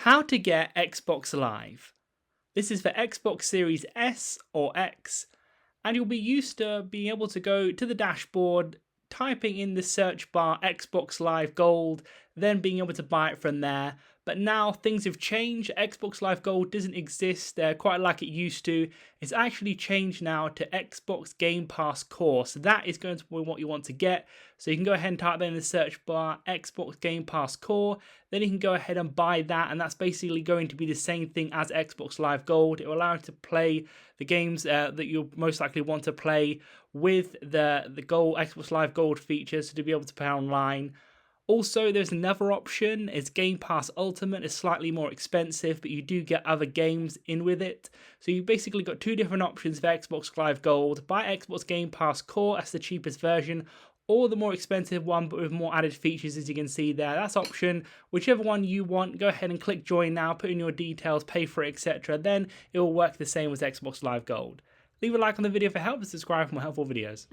How to get Xbox Live. This is for Xbox Series S or X, and you'll be used to being able to go to the dashboard, typing in the search bar Xbox Live Gold, then being able to buy it from there. But now things have changed. Xbox Live Gold doesn't exist quite like it used to. It's actually changed now to Xbox Game Pass Core. So that is going to be what you want to get. So you can go ahead and type that in the search bar, Xbox Game Pass Core. Then you can go ahead and buy that, and that's basically going to be the same thing as Xbox Live Gold. It will allow you to play the games that you'll most likely want to play with the Xbox Live Gold features to be able to play online. Also, there's another option, it's Game Pass Ultimate. It's slightly more expensive, but you do get other games in with it. So you've basically got two different options for Xbox Live Gold. Buy Xbox Game Pass Core, that's the cheapest version, or the more expensive one, but with more added features, as you can see there. That's option. Whichever one you want, go ahead and click join now, put in your details, pay for it, etc. Then it will work the same as Xbox Live Gold. Leave a like on the video for help and subscribe for more helpful videos.